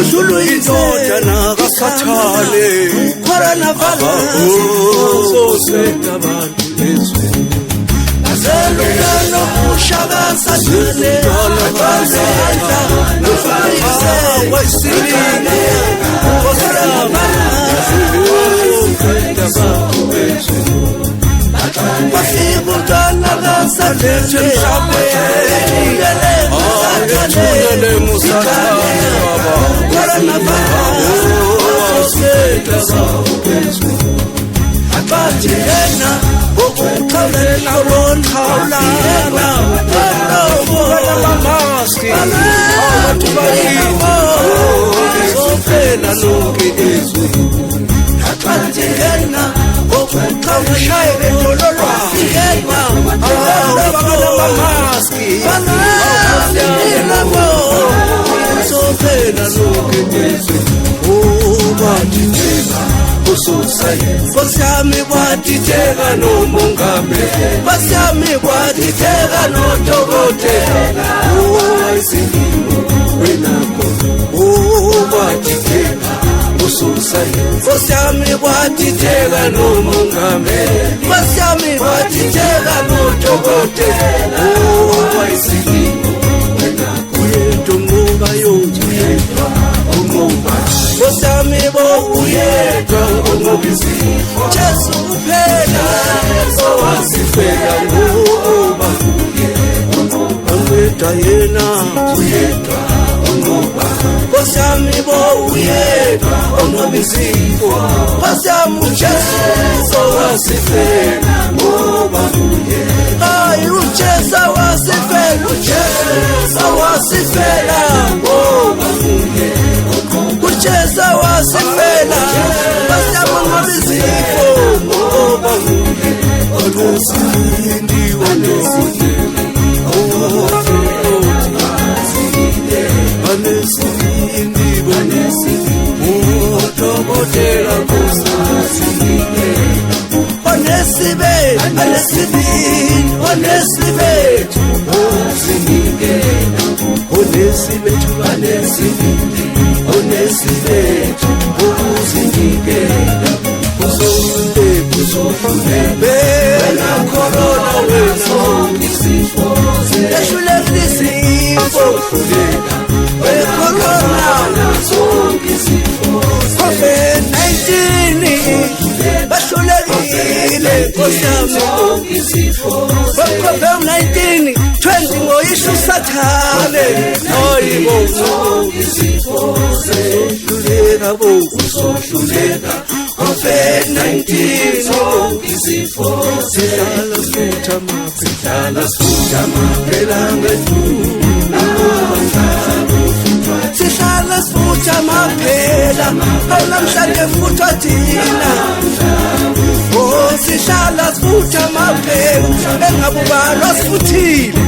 uzulu indoda nakasathane coronavirus sosenda abantu ezweni azelulano ushakaza thine abazela nofayise wayisilile kosalama sosenda abantu ezweni bafika umntwana kasadethe mhlawumbe musakale abathi yena ukuxabela wonkhawulana amaski abantu bakibo sophela lonke izwe abathi yena ukuxabela dololwazi yena amaski sophela lonke izwe ubatitheka usosayensi Nkosiyami kwatitheka nomongameli Nkosiyami kwatitheka nodokotela owayisilimo wenakho kwatitheka usosayensi Nkosiyami kwatitheka nomongameli Nkosiyami kwatitheka nodokotela owayisilimo wenakho yentombuka yonjiyedwa Nkosiyami bo uyedwa ongobizifo Jesu kuphela owasifela ngoba angwedwa yena uyedwa ongoba Nkosiyami bo uyedwa ongobizifo Nkosiyami uJesu owasifela ngoba hayi uJesu owasifela uJesu owasifela ngoba uJesu wasifela basiyabonga izifo ngoba unosindi wanesindi udokotela kusasinde onesibethu onesibethu ukuzinikela uzohluleka wena corona wena isifo ehluleka isifo corona zonke isifo COVID-19 bahlulekile Nkosiyami isifo COVID-19 20 ngoyisho sathane hayibo isifo sehluleka bo usohluleka COVID-19 isifo sihlala sifutha maphela ngethu sihlala sifutha maphela namhlanje futhi thina sihlala sifutha maphela engabubalwa sifuthile